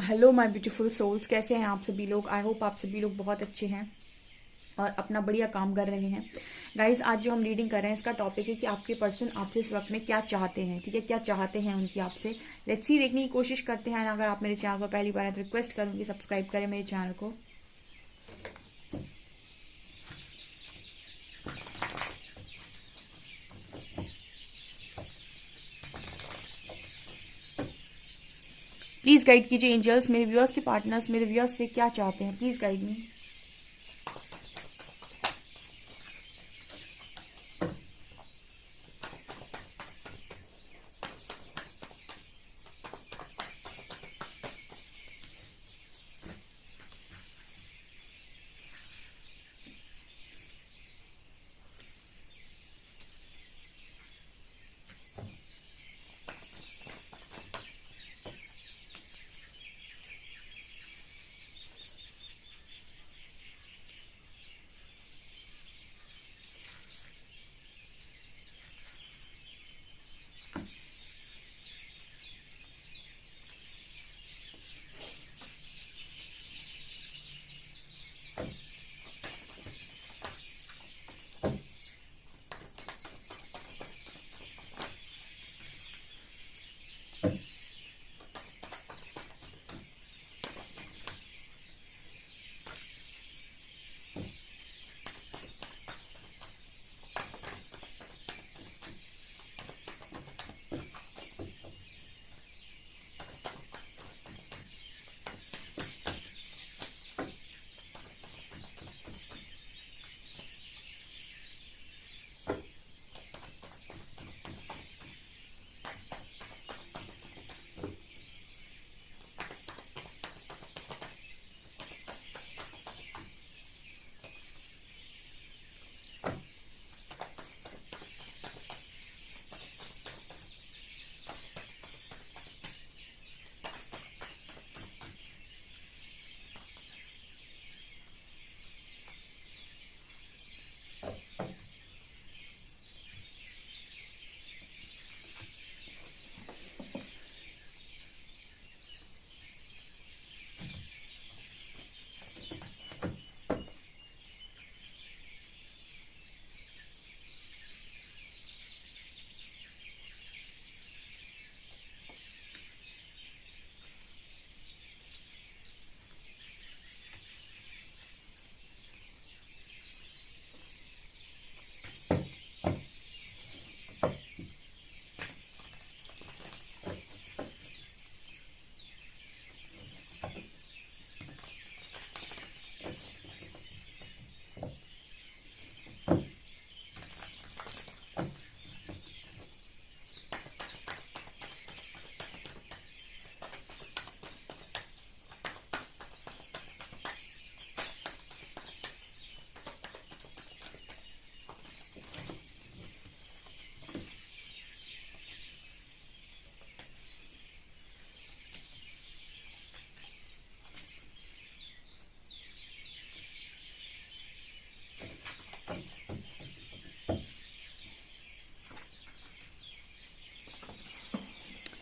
Hello my beautiful souls, कैसे हैं आप सभी लोग। आई होप आप सभी लोग बहुत अच्छे हैं और अपना बढ़िया काम कर रहे हैं। गाइज, आज जो हम रीडिंग कर रहे हैं इसका टॉपिक है कि आपके पर्सन आपसे इस वक्त में क्या चाहते हैं। ठीक है, क्या चाहते हैं उनकी आपसे। लेट्स सी, देखने की कोशिश करते हैं। अगर आप मेरे चैनल को पहली बार है तो रिक्वेस्ट करूंगी सब्सक्राइब करें मेरे चैनल को। प्लीज गाइड कीजिए एंजल्स, मेरे व्यूअर्स के पार्टनर्स मेरे व्यूअर्स से क्या चाहते हैं। Please guide me.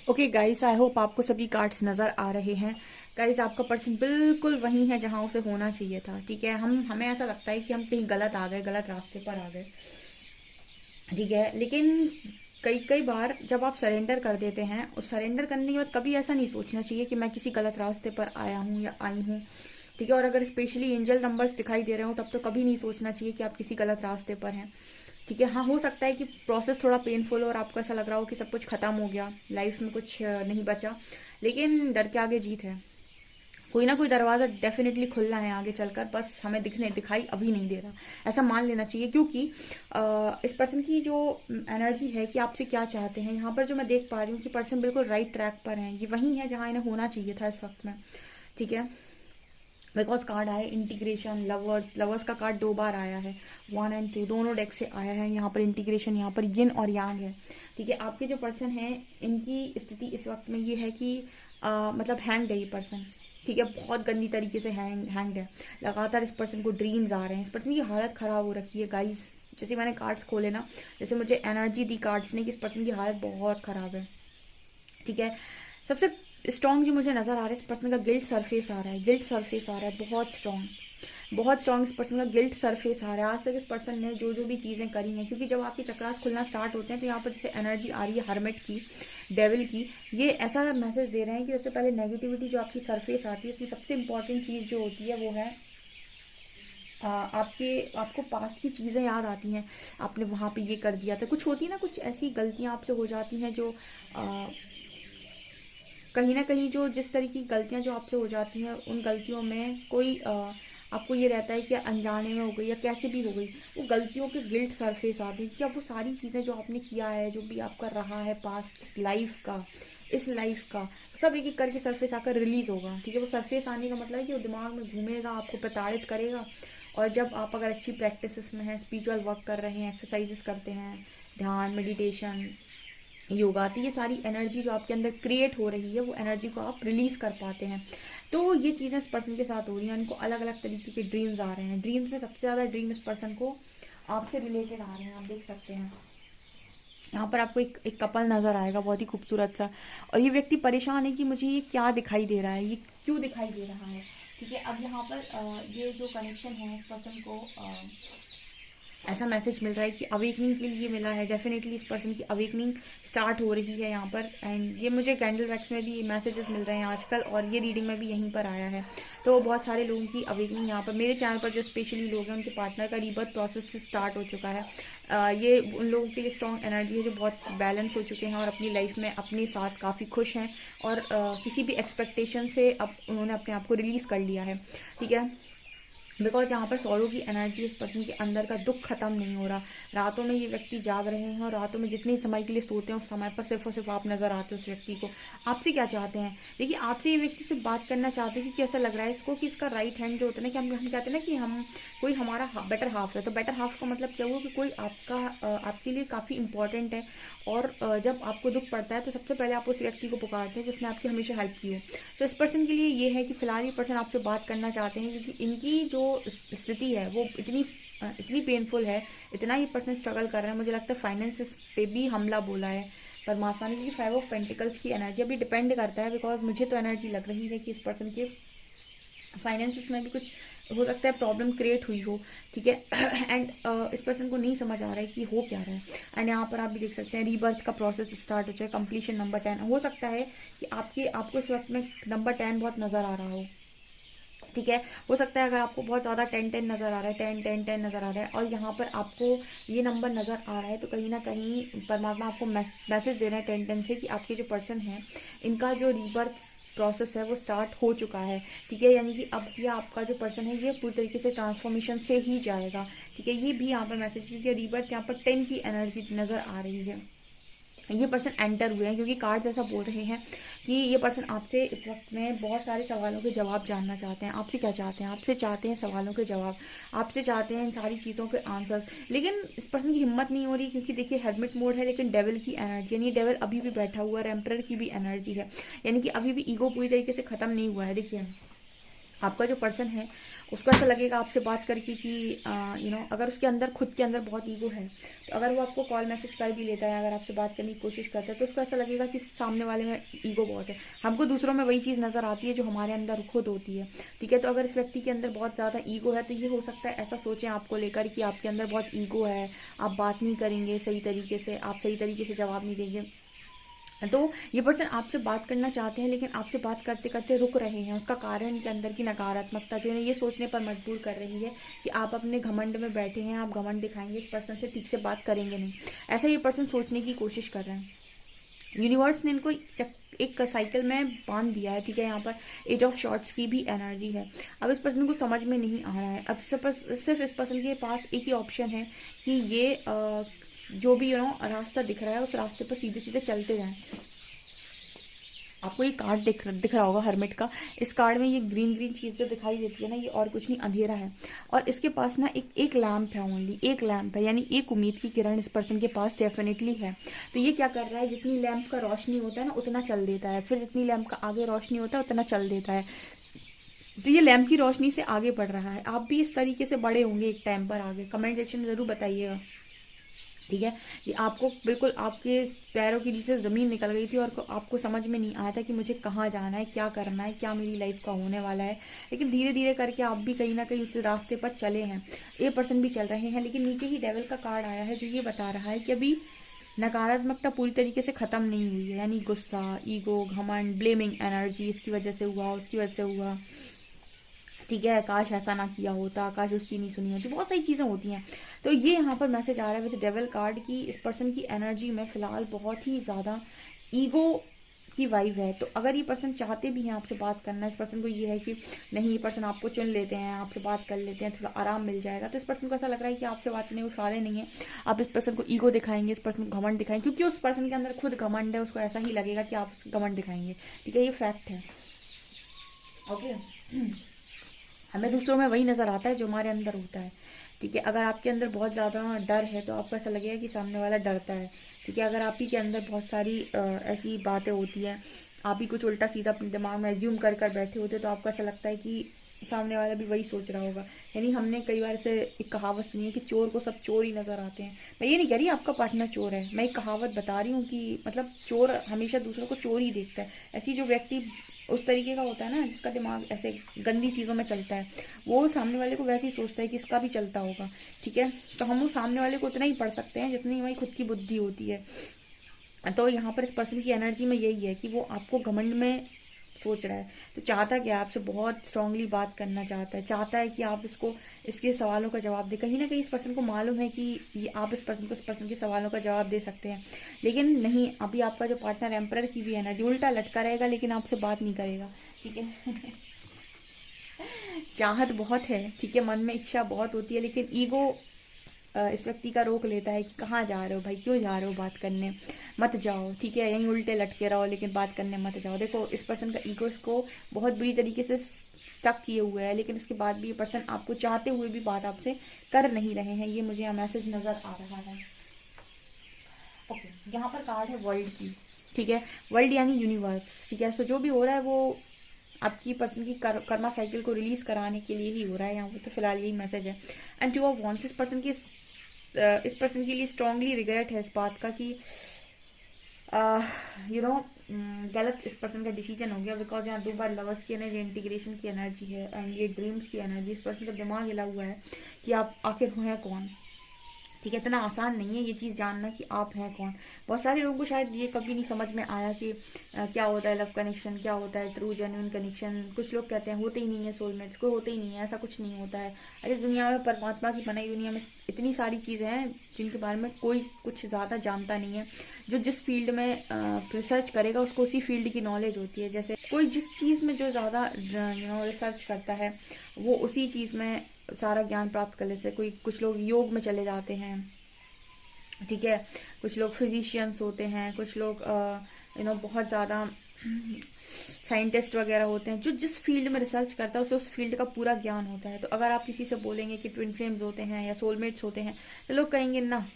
Okay guys, I hope आपको सभी कार्ड्स नजर आ रहे हैं। गाइस, आपका पर्सन बिल्कुल वही है जहां उसे होना चाहिए था। ठीक है, हमें ऐसा लगता है कि हम कहीं गलत आ गए, गलत रास्ते पर आ गए। ठीक है, लेकिन कई कई बार जब आप सरेंडर कर देते हैं, उस सरेंडर करने के बाद कभी ऐसा नहीं सोचना चाहिए कि मैं किसी गलत रास्ते पर आया हूँ या आई हूँ। ठीक है, और अगर स्पेशली एंजल नंबर्स दिखाई दे रहे हो तब तो कभी नहीं सोचना चाहिए कि आप किसी गलत रास्ते पर हैं। ठीक है, हाँ, हो सकता है कि प्रोसेस थोड़ा पेनफुल हो और आपको ऐसा लग रहा हो कि सब कुछ खत्म हो गया, लाइफ में कुछ नहीं बचा, लेकिन डर के आगे जीत है। कोई ना कोई दरवाजा डेफिनेटली खुलना है आगे चलकर, बस हमें दिखाई अभी नहीं दे रहा, ऐसा मान लेना चाहिए। क्योंकि इस पर्सन की जो एनर्जी है कि आपसे क्या चाहते हैं, यहाँ पर जो मैं देख पा रही हूँ कि पर्सन बिल्कुल राइट ट्रैक पर है। ये वही है जहाँ इन्हें होना चाहिए था इस वक्त में। ठीक है, बिकॉज कार्ड आया इंटीग्रेशन, लवर्स। लवर्स का कार्ड 2 बार आया है, 1 एंड 2 दोनों डेक से आया है। यहाँ पर इंटीग्रेशन, यहाँ पर यिन और यांग है। ठीक है, आपके जो पर्सन है इनकी स्थिति इस वक्त में ये है कि मतलब हैंग्ड है ये पर्सन। ठीक है, बहुत गंदी तरीके से हैंग्ड है। लगातार इस पर्सन को ड्रीम्स आ रहे हैं, इस पर्सन की हालत खराब हो रखी है गाइस। जैसे मैंने कार्ड्स खोले ना, जैसे मुझे एनर्जी दी कार्ड्स ने कि इस पर्सन की हालत बहुत खराब है। ठीक है, सबसे स्ट्रॉन्ग जो मुझे नजर आ रहा है, इस पर्सन का गिल्ट सरफेस आ रहा है, गिल्ट सरफेस आ रहा है, बहुत स्ट्रॉन्ग, बहुत स्ट्रॉन्ग इस पर्सन का गिल्ट सरफेस आ रहा है। आज तक इस पर्सन ने जो जो भी चीजें करी हैं, क्योंकि जब आपके चक्रास खुलना स्टार्ट होते हैं तो यहाँ पर जैसे एनर्जी आ रही है हर्मिट की, डेविल की, ये ऐसा मैसेज दे रहे हैं कि सबसे पहले नेगेटिविटी जो आपकी सरफेस आती है उसकी सबसे इंपॉर्टेंट चीज जो होती है वो है आपको पास्ट की चीज़ें याद आती हैं, आपने वहाँ पे ये कर दिया था, कुछ होती है ना, कुछ ऐसी गलतियाँ आपसे हो जाती हैं जो कहीं ना कहीं जो जिस तरह की गलतियाँ जो आपसे हो जाती हैं उन गलतियों में कोई आपको ये रहता है कि अनजाने में हो गई या कैसे भी हो गई, वो गलतियों के गिल्ट सरफेस आते हैं कि अब वो सारी चीज़ें जो आपने किया है, जो भी आपका रहा है पास्ट लाइफ का, इस लाइफ का, सब एक एक करके सरफेस आकर रिलीज होगा। ठीक है, वो सरफेस आने का मतलब है कि वो दिमाग में घूमेगा, आपको प्रताड़ित करेगा। और जब आप अगर अच्छी प्रैक्टिसेस में हैं, स्पिरिचुअल वर्क कर रहे हैं, एक्सरसाइजेस करते हैं, ध्यान, मेडिटेशन, योगा, तो ये सारी एनर्जी जो आपके अंदर क्रिएट हो रही है वो एनर्जी को आप रिलीज कर पाते हैं। तो ये चीज़ें इस पर्सन के साथ हो रही हैं, उनको अलग अलग तरीके के ड्रीम्स आ रहे हैं। ड्रीम्स में सबसे ज़्यादा ड्रीम इस पर्सन को आपसे रिलेटेड आ रहे हैं, आप देख सकते हैं। यहाँ पर आपको एक कपल नजर आएगा, बहुत ही खूबसूरत सा, और ये व्यक्ति परेशान है कि मुझे ये क्या दिखाई दे रहा है, ये क्यों दिखाई दे रहा है। ठीक है, अब यहाँ पर ये जो कनेक्शन है इस पर्सन को ऐसा मैसेज मिल रहा है कि अवेकनिंग के लिए मिला है। डेफिनेटली इस पर्सन की अवेकनिंग स्टार्ट हो रही है यहाँ पर। एंड ये मुझे कैंडल वैक्स में भी मैसेजेस मिल रहे हैं आजकल, और ये रीडिंग में भी यहीं पर आया है। तो बहुत सारे लोगों की अवेकनिंग यहाँ पर, मेरे चैनल पर जो स्पेशली लोग हैं उनके पार्टनर का रीबर्थ प्रोसेस से स्टार्ट हो चुका है। ये उन लोगों के लिए स्ट्रॉन्ग एनर्जी है जो बहुत बैलेंस हो चुके हैं और अपनी लाइफ में अपने साथ काफ़ी खुश हैं, और किसी भी एक्सपेक्टेशन से अब उन्होंने अपने आप को रिलीज़ कर लिया है। ठीक है, बिकॉज यहाँ पर सॉरो की एनर्जी, इस पर्सन के अंदर का दुख खत्म नहीं हो रहा। रातों में ये व्यक्ति जाग रहे हैं और रातों में जितने समय के लिए सोते हैं उस समय पर सिर्फ और सिर्फ आप नजर आते हो उस व्यक्ति को। आपसे क्या चाहते हैं, देखिए आपसे ये व्यक्ति से बात करना चाहते हैं, क्योंकि ऐसा लग रहा है इसको कि इसका राइट हैंड जो होता है ना, कि हम कहते हैं ना कि हम कोई हमारा बेटर हाफ है, तो बेटर हाफ का मतलब क्या हुआ कि कोई आपके लिए काफ़ी इंपॉर्टेंट है, और जब आपको दुख पड़ता है तो सबसे पहले आप उस व्यक्ति को पुकारते हैं जिसने आपकी हमेशा हेल्प की हो। तो इस पर्सन के लिए ये है कि फिलहाल ये पर्सन आपसे बात करना चाहते हैं, क्योंकि इनकी जो स्थिति है वो इतनी पेनफुल है, इतना ये पर्सन स्ट्रगल कर रहा है। मुझे लगता है फाइनेंसेस पे भी हमला बोला है परमात्मा ने, क्योंकि 5 ऑफ पेंटिकल्स की एनर्जी अभी डिपेंड करता है। बिकॉज मुझे तो एनर्जी लग रही है कि इस पर्सन के फाइनेंसेस में भी कुछ हो सकता है प्रॉब्लम क्रिएट हुई हो। ठीक है, एंड इस पर्सन को नहीं समझ आ रहा है कि हो क्या रहा है। एंड यहाँ पर आप भी देख सकते हैं रीबर्थ का प्रोसेस स्टार्ट हो जाए, कंप्लीशन नंबर 10 हो सकता है कि आपको इस वक्त में नंबर 10 बहुत नजर आ रहा हो। ठीक है, हो सकता है अगर आपको बहुत ज़्यादा 10-10 नज़र आ रहा है, 10-10-10 नज़र आ रहा है, और यहाँ पर आपको ये नंबर नज़र आ रहा है, तो कहीं ना कहीं परमात्मा आपको मैसेज दे रहे हैं 10-10 से कि आपके जो पर्सन है इनका जो रीबर्थ प्रोसेस है वो स्टार्ट हो चुका है। ठीक है, यानी कि अब ये आपका जो पर्सन है ये पूरी तरीके से ट्रांसफॉर्मेशन से ही जाएगा। ठीक है, ये भी यहाँ पर मैसेज, क्योंकि रीबर्थ यहाँ पर 10 की एनर्जी नज़र आ रही है। ये पर्सन एंटर हुए हैं, क्योंकि कार्ड्स ऐसा बोल रहे हैं कि ये पर्सन आपसे इस वक्त में बहुत सारे सवालों के जवाब जानना चाहते हैं। आपसे क्या चाहते हैं, आपसे चाहते हैं सवालों के जवाब, आपसे चाहते हैं इन सारी चीज़ों के आंसर्स। लेकिन इस पर्सन की हिम्मत नहीं हो रही, क्योंकि देखिए हेडमिट मोड है, लेकिन डेविल की एनर्जी, यानी डेविल अभी भी बैठा हुआ है, एम्परर की भी एनर्जी है, यानी कि अभी भी ईगो पूरी तरीके से खत्म नहीं हुआ है। देखिए आपका जो पर्सन है उसको ऐसा लगेगा आपसे बात करके कि अगर उसके अंदर खुद के अंदर बहुत ईगो है, तो अगर वो आपको कॉल मैसेज कर भी लेता है, अगर आपसे बात करने की कोशिश करता है, तो उसको ऐसा लगेगा कि सामने वाले में ईगो बहुत है। हमको दूसरों में वही चीज़ नज़र आती है जो हमारे अंदर खुद होती है। ठीक है, तो अगर इस व्यक्ति के अंदर बहुत ज़्यादा ईगो है तो ये हो सकता है ऐसा सोचें आपको लेकर कि आपके अंदर बहुत ईगो है, आप बात नहीं करेंगे सही तरीके से, आप सही तरीके से जवाब नहीं देंगे। तो ये पर्सन आपसे बात करना चाहते हैं, लेकिन आपसे बात करते करते रुक रहे हैं। उसका कारण के अंदर की नकारात्मकता जो है ये सोचने पर मजबूर कर रही है कि आप अपने घमंड में बैठे हैं, आप घमंड दिखाएंगे, इस पर्सन से ठीक से बात करेंगे नहीं, ऐसा ये पर्सन सोचने की कोशिश कर रहे हैं। यूनिवर्स ने इनको एक साइकिल में बांध दिया है। ठीक है, यहाँ पर एज ऑफ शॉर्ट्स की भी एनर्जी है। अब इस पर्सन को समझ में नहीं आ रहा है। अब सिर्फ इस पर्सन के पास एक ही ऑप्शन है कि ये जो भी रास्ता दिख रहा है उस रास्ते पर सीधे सीधे चलते जाएं। आपको ये कार्ड दिख रहा होगा हर्मिट का। इस कार्ड में ये ग्रीन चीज जो दिखाई देती है ना, ये और कुछ नहीं, अंधेरा है, और इसके पास ना एक लैंप है, ओनली एक लैंप है, यानी एक उम्मीद की किरण इस पर्सन के पास डेफिनेटली है। तो ये क्या कर रहा है, जितनी लैंप का रोशनी होता है ना उतना चल देता है, फिर जितनी लैंप का आगे रोशनी होता है उतना चल देता है। तो ये लैंप की रोशनी से आगे बढ़ रहा है। आप भी इस तरीके से बड़े होंगे एक टाइम पर आगे, कमेंट सेक्शन में जरूर बताइएगा। ठीक है। ये आपको बिल्कुल आपके पैरों के नीचे ज़मीन निकल गई थी और आपको समझ में नहीं आया था कि मुझे कहाँ जाना है, क्या करना है, क्या मेरी लाइफ का होने वाला है। लेकिन धीरे धीरे करके आप भी कहीं ना कहीं उस रास्ते पर चले हैं, ये पर्सन भी चल रहे हैं। लेकिन नीचे ही डेविल का कार्ड आया है जो ये बता रहा है कि अभी नकारात्मकता पूरी तरीके से ख़त्म नहीं हुई है, यानी गुस्सा, ईगो, घमंड, ब्लेमिंग एनर्जी, इसकी वजह से हुआ, उसकी वजह से हुआ, ठीक है, काश ऐसा ना किया होता, काश उसकी नहीं सुनी होती, बहुत सारी चीज़ें होती हैं। तो ये यहाँ पर मैसेज आ रहा है विद डेविल कार्ड की इस पर्सन की एनर्जी में फिलहाल बहुत ही ज़्यादा ईगो की वाइब है। तो अगर ये पर्सन चाहते भी हैं आपसे बात करना, इस पर्सन को ये है कि नहीं, ये पर्सन आपको चुन लेते हैं, आपसे बात कर लेते हैं, थोड़ा आराम मिल जाएगा, तो इस पर्सन को ऐसा लग रहा है कि आपसे बात करने को सारे नहीं है। आप इस पर्सन को ईगो दिखाएंगे, इस पर्सन को घमंड दिखाएंगे, क्योंकि उस पर्सन के अंदर खुद घमंड है, उसको ऐसा ही लगेगा कि आप उसको घमंड दिखाएंगे। ठीक है, ये फैक्ट है। ओके, हमें दूसरों में वही नज़र आता है जो हमारे अंदर होता है। ठीक है, अगर आपके अंदर बहुत ज़्यादा डर है तो आपको ऐसा लगेगा कि सामने वाला डरता है। ठीक है, अगर आप ही के अंदर बहुत सारी ऐसी बातें होती हैं, आप ही कुछ उल्टा सीधा अपने दिमाग में एज्यूम कर कर बैठे होते, तो आपको ऐसा लगता है कि सामने वाला भी वही सोच रहा होगा। यानी हमने कई बार से एक कहावत सुनी है कि चोर को सब चोर ही नज़र आते हैं। मैं ये नहीं कह रही आपका पार्टनर चोर है, मैं एक कहावत बता रही हूँ कि मतलब चोर हमेशा दूसरों को चोर ही देखता है। ऐसी जो व्यक्ति उस तरीके का होता है ना, जिसका दिमाग ऐसे गंदी चीज़ों में चलता है, वो सामने वाले को वैसे ही सोचता है कि इसका भी चलता होगा। ठीक है, तो हम उस सामने वाले को उतना ही पढ़ सकते हैं जितनी हमारी खुद की बुद्धि होती है। तो यहाँ पर इस पर्सन की एनर्जी में यही है कि वो आपको घमंड में सोच रहा है। तो चाहता क्या, आपसे बहुत स्ट्रांगली बात करना चाहता है, चाहता है कि आप इसको इसके सवालों का जवाब दे। कहीं ना कहीं इस पर्सन को मालूम है कि ये आप इस पर्सन को इस पर्सन के सवालों का जवाब दे सकते हैं, लेकिन नहीं, अभी आपका जो पार्टनर एम्परर की भी एनर्जी उल्टा लटका रहेगा, लेकिन आपसे बात नहीं करेगा। ठीक है चाहत बहुत है, ठीक है, मन में इच्छा बहुत होती है, लेकिन ईगो इस व्यक्ति का रोक लेता है कि कहाँ जा रहे हो भाई, क्यों जा रहे हो बात करने, मत जाओ। ठीक है, यहीं उल्टे लटके रहो, लेकिन बात करने मत जाओ। देखो, इस पर्सन का ईगो इसको बहुत बुरी तरीके से स्टक किए हुए है, लेकिन इसके बाद भी ये पर्सन आपको चाहते हुए भी बात आपसे कर नहीं रहे हैं। ये मुझे यहाँ मैसेज नजर आ रहा है। ओके, यहाँ पर कार्ड है वर्ल्ड की। ठीक है, वर्ल्ड यानी यूनिवर्स। ठीक है, सो जो भी हो रहा है वो आपकी पर्सन की कर्मा साइकिल को रिलीज कराने के लिए ही हो रहा है यहाँ पर। तो फिलहाल यही मैसेज है। एंड टू ऑफ वॉन्स, इस पर्सन के लिए स्ट्रांगली रिग्रेट है इस बात का कि गलत इस पर्सन का डिसीजन हो गया, बिकॉज यहाँ 2 बार लवर्स की एनर्जी, इंटीग्रेशन की एनर्जी है, एंड ये ड्रीम्स की एनर्जी। इस पर्सन का दिमाग हिला हुआ है कि आप आखिर हैं कौन। ठीक है, इतना आसान नहीं है ये चीज़ जानना कि आप हैं कौन। बहुत सारे लोगों को शायद ये कभी नहीं समझ में आया कि क्या होता है लव कनेक्शन, क्या होता है ट्रू जेन्युइन कनेक्शन। कुछ लोग कहते हैं होते ही नहीं है सोलमेट्स, कोई होते ही नहीं है, ऐसा कुछ नहीं होता है। अरे दुनिया में, परमात्मा की बनाई दुनिया में इतनी सारी चीज़ें हैं जिनके बारे में कोई कुछ ज़्यादा जानता नहीं है। जो जिस फील्ड में रिसर्च करेगा उसको उसी फील्ड की नॉलेज होती है। जैसे कोई जिस चीज़ में जो ज़्यादा रिसर्च करता है वो उसी चीज़ में सारा ज्ञान प्राप्त कर लेते हैं। कुछ लोग योग में चले जाते हैं, ठीक है, कुछ लोग फिजिशियंस होते हैं, कुछ लोग बहुत ज़्यादा साइंटिस्ट वगैरह होते हैं। जो जिस फील्ड में रिसर्च करता है उसे उस फील्ड का पूरा ज्ञान होता है। तो अगर आप किसी से बोलेंगे कि ट्विन फ्लेम्स होते हैं या सोलमेट्स होते हैं, तो लोग कहेंगे ना,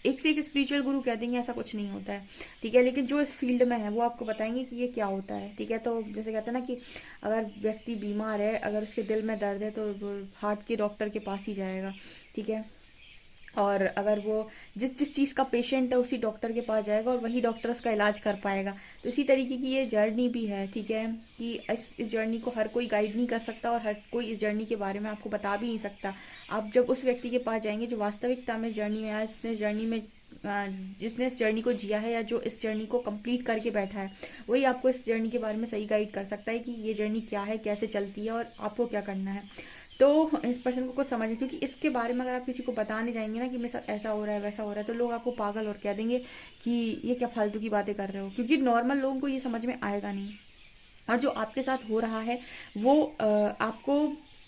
एक से एक स्पिरिचुअल गुरु कह देंगे ऐसा कुछ नहीं होता है। ठीक है, लेकिन जो इस फील्ड में है वो आपको बताएंगे कि ये क्या होता है। ठीक है, तो जैसे कहते हैं ना कि अगर व्यक्ति बीमार है, अगर उसके दिल में दर्द है, तो वो हार्ट के डॉक्टर के पास ही जाएगा। ठीक है, और अगर वो जिस चीज़ का पेशेंट है उसी डॉक्टर के पास जाएगा और वही डॉक्टर उसका इलाज कर पाएगा। तो इसी तरीके की ये जर्नी भी है। ठीक है, कि इस जर्नी को हर कोई गाइड नहीं कर सकता और हर कोई इस जर्नी के बारे में आपको बता भी नहीं सकता। आप जब उस व्यक्ति के पास जाएंगे जो वास्तविकता में इस जर्नी में आया, जिसने इस जर्नी को जिया है या जो इस जर्नी को कंप्लीट करके बैठा है, वही आपको इस जर्नी के बारे में सही गाइड कर सकता है कि ये जर्नी क्या है, कैसे चलती है और आपको क्या करना है। तो इस पर्सन को कुछ समझ, क्योंकि इसके बारे में अगर आप किसी को बताने जाएंगे ना कि मेरे साथ ऐसा हो रहा है वैसा हो रहा है, तो लोग आपको पागल और कह देंगे कि ये क्या फालतू की बातें कर रहे हो, क्योंकि नॉर्मल लोगों को ये समझ में आएगा नहीं। और जो आपके साथ हो रहा है वो आपको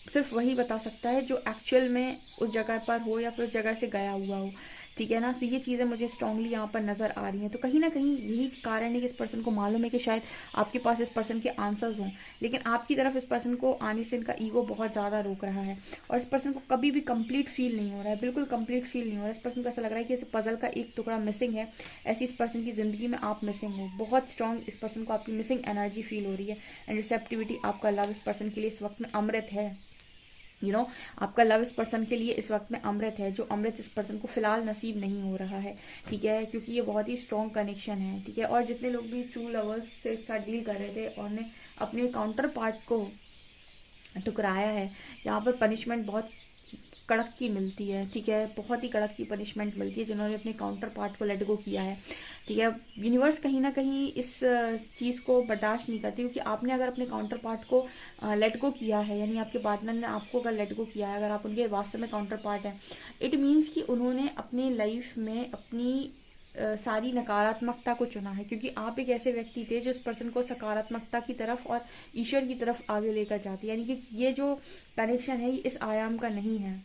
सिर्फ वही बता सकता है जो एक्चुअल में उस जगह पर हो या फिर उस जगह से गया हुआ हो। ठीक है ना, तो ये चीज़ें मुझे स्ट्रांगली यहाँ पर नज़र आ रही हैं। तो कहीं ना कहीं यही कारण है कि इस पर्सन को मालूम है कि शायद आपके पास इस पर्सन के आंसर्स हों, लेकिन आपकी तरफ इस पर्सन को आने से इनका ईगो बहुत ज़्यादा रोक रहा है। और इस पर्सन को कभी भी कंप्लीट फील नहीं हो रहा है, बिल्कुल कंप्लीट फील नहीं हो रहा है। इस पर्सन को ऐसा लग रहा है कि इस पजल का एक टुकड़ा मिसिंग है, ऐसी इस पर्सन की ज़िंदगी में आप मिसिंग हो। बहुत स्ट्रांग इस पर्सन को आपकी मिसिंग एनर्जी फील हो रही है। एंड रिसेप्टिविटी, आपका लव इस पर्सन के लिए इस वक्त में अमृत है। आपका लव इस पर्सन के लिए इस वक्त में अमृत है, जो अमृत इस पर्सन को फिलहाल नसीब नहीं हो रहा है, ठीक है, क्योंकि ये बहुत ही स्ट्रॉन्ग कनेक्शन है, ठीक है। और जितने लोग भी ट्रू लवर्स से साथ डील कर रहे थे और ने अपने काउंटर पार्ट को ठुकराया है, यहाँ पर पनिशमेंट बहुत कड़क की मिलती है, ठीक है, बहुत ही कड़क की पनिशमेंट मिलती है जिन्होंने अपने काउंटर पार्ट को लेट गो किया है, ठीक है। यूनिवर्स कहीं ना कहीं इस चीज़ को बर्दाश्त नहीं करती, क्योंकि आपने अगर अपने काउंटर पार्ट को लेट गो किया है, यानी आपके पार्टनर ने आपको अगर लेट गो किया है, अगर आप उनके वास्तव में काउंटर पार्ट है, इट मीन्स कि उन्होंने अपनी लाइफ में अपनी सारी नकारात्मकता को चुना है, क्योंकि आप एक ऐसे व्यक्ति थे जो इस पर्सन को सकारात्मकता की तरफ और ईश्वर की तरफ आगे लेकर जाते, यानी कि ये जो कनेक्शन है ये इस आयाम का नहीं है,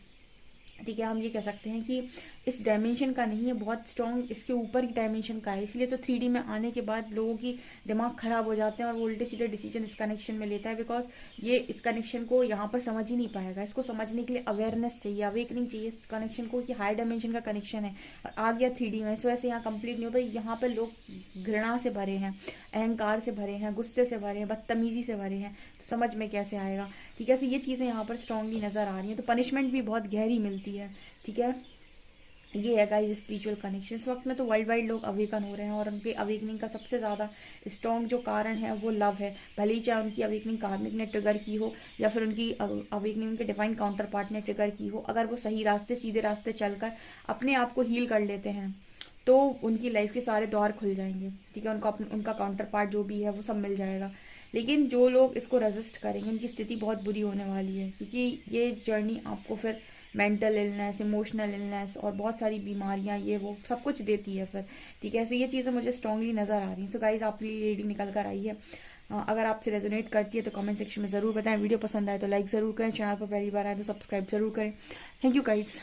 ठीक है। हम ये कह सकते हैं कि इस डायमेंशन का नहीं है, बहुत स्ट्रॉन्ग इसके ऊपर की डायमेंशन का है, इसलिए तो 3D में आने के बाद लोगों की दिमाग खराब हो जाते हैं और वो उल्टे सीधे डिसीजन इस कनेक्शन में लेता है, बिकॉज ये इस कनेक्शन को यहाँ पर समझ ही नहीं पाएगा। इसको समझने के लिए अवेयरनेस चाहिए, अवेकनिंग चाहिए इस कनेक्शन को कि हाई डायमेंशन का कनेक्शन है और आ गया 3D में, इस वजह से यहाँ कंप्लीट नहीं होता। यहाँ पर लोग घृणा से भरे हैं, अहंकार से भरे हैं, गुस्से से भरे हैं, बदतमीजी से भरे हैं, तो समझ में कैसे आएगा, ठीक है। तो ये चीज़ें यहाँ पर स्ट्रांगली नजर आ रही हैं, तो पनिशमेंट भी बहुत गहरी मिलती है, ठीक है। ये है गाइस स्पिरिचुअल कनेक्शन। इस वक्त में तो वर्ल्ड वाइड लोग अवेकन हो रहे हैं और उनके अवेकनिंग का सबसे ज़्यादा स्ट्रॉन्ग जो कारण है वो लव है, भले ही चाहे उनकी अवेकनिंग कार्मिक ने ट्रिगर की हो या फिर उनकी अवेकनिंग उनके डिवाइन काउंटर पार्ट ने ट्रिगर की हो। अगर वो सही रास्ते सीधे रास्ते चलकर अपने आप को हील कर लेते हैं तो उनकी लाइफ के सारे द्वार खुल जाएंगे, ठीक है, उनका काउंटर पार्ट जो भी है वो सब मिल जाएगा। लेकिन जो लोग इसको रेजिस्ट करेंगे उनकी स्थिति बहुत बुरी होने वाली है, क्योंकि ये जर्नी आपको फिर मेंटल इलनेस, इमोशनल इलनेस और बहुत सारी बीमारियां ये वो सब कुछ देती है फिर, ठीक है। सो ये चीज़ें मुझे स्ट्रांगली नज़र आ रही हैं। सो गाइज आपकी रीडिंग निकल कर आई है, अगर आपसे रेजोनेट करती है तो कमेंट सेक्शन में ज़रूर बताएं। वीडियो पसंद आए तो लाइक ज़रूर करें, चैनल पर पहली बार आए तो सब्सक्राइब जरूर करें। Thank you guys.